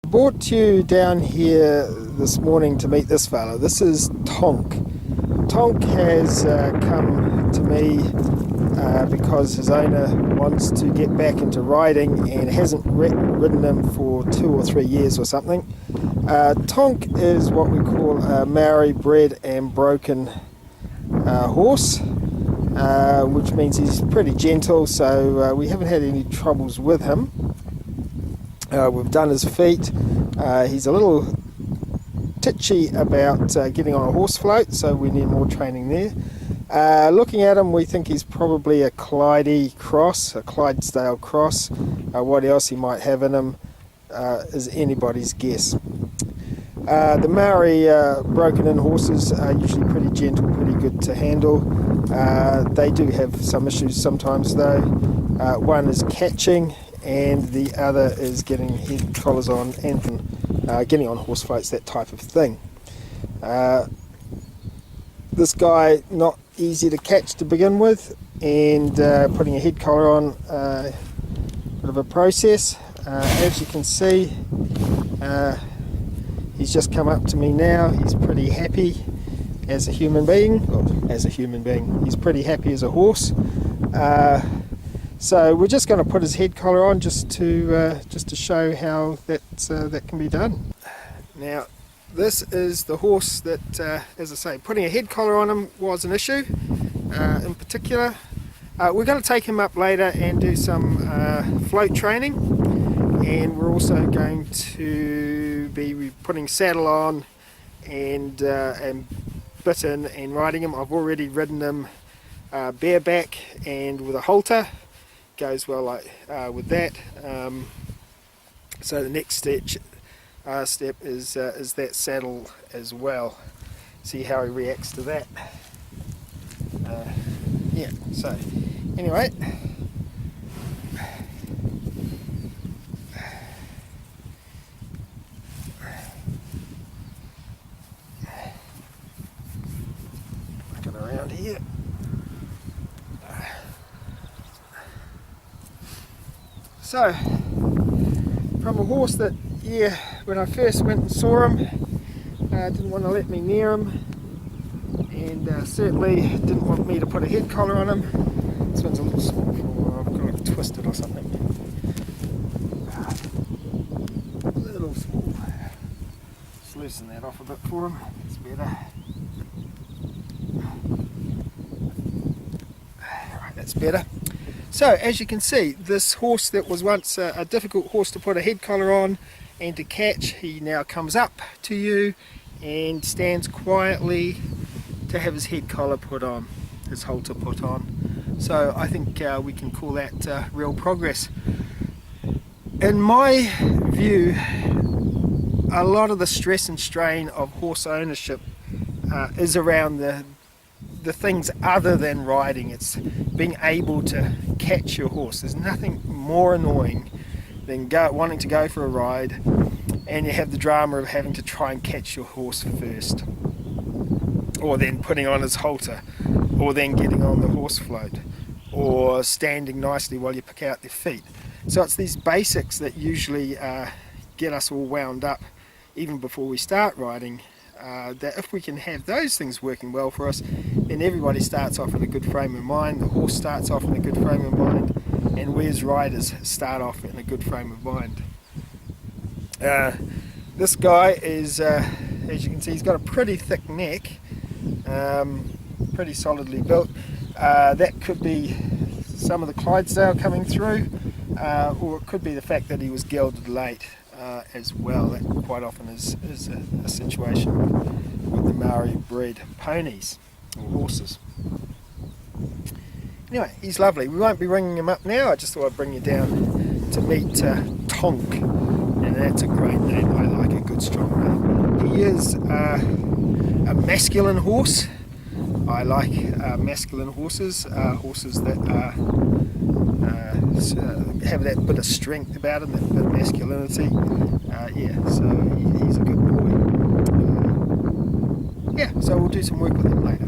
brought you down here this morning to meet this fella. This is Tonk. Tonk has come to me because his owner wants to get back into riding and hasn't ridden him for 2 or 3 years or something. Tonk is what we call a Maori bred and broken horse, which means he's pretty gentle, so we haven't had any troubles with him. We've done his feet. He's a little titchy about getting on a horse float, so we need more training there. Looking at him, we think he's probably a Clydesdale cross. What else he might have in him is anybody's guess. The Maori broken in horses are usually pretty gentle, pretty good to handle. They do have some issues sometimes though. One is catching, and the other is getting head collars on and getting on horse floats, that type of thing. This guy, not easy to catch to begin with, and putting a head collar on, bit of a process. As you can see, he's just come up to me now. He's pretty happy as a human being. He's pretty happy as a horse. So we're just going to put his head collar on just to show how that can be done. Now, this is the horse that, as I say, putting a head collar on him was an issue in particular. We're going to take him up later and do some float training, and we're also going to be putting saddle on and bit in and riding him. I've already ridden him bareback and with a halter. Goes well with that. So the next step is that saddle as well. See how he reacts to that. Yeah, so anyway, looking around here. So, from a horse that, yeah, when I first went and saw him, didn't want to let me near him, and certainly didn't want me to put a head collar on him. This one's a little small for, I've got it twisted or something. A little small. Just loosen that off a bit for him, it's better. Right, that's better. So, as you can see, this horse that was once a difficult horse to put a head collar on and to catch, he now comes up to you and stands quietly to have his head collar put on, his halter put on. So I think we can call that real progress. In my view, a lot of the stress and strain of horse ownership is around the things other than riding. It's being able to catch your horse. There's nothing more annoying than wanting to go for a ride and you have the drama of having to try and catch your horse first, or then putting on his halter, or then getting on the horse float, or standing nicely while you pick out their feet. So it's these basics that usually get us all wound up even before we start riding. That if we can have those things working well for us, then everybody starts off in a good frame of mind, the horse starts off in a good frame of mind, and we as riders start off in a good frame of mind. This guy is, as you can see, he's got a pretty thick neck, pretty solidly built. That could be some of the Clydesdale coming through, or it could be the fact that he was gelded late. As well, that quite often is a situation with the Maori bred ponies or horses. Anyway, he's lovely. We won't be ringing him up now. I just thought I'd bring you down to meet Tonk, and that's a great name. I like a good strong name. He is a masculine horse. I like masculine horses, horses that have that bit of strength about him, that bit of masculinity. Yeah, so he's a good boy. Yeah, so we'll do some work with him later.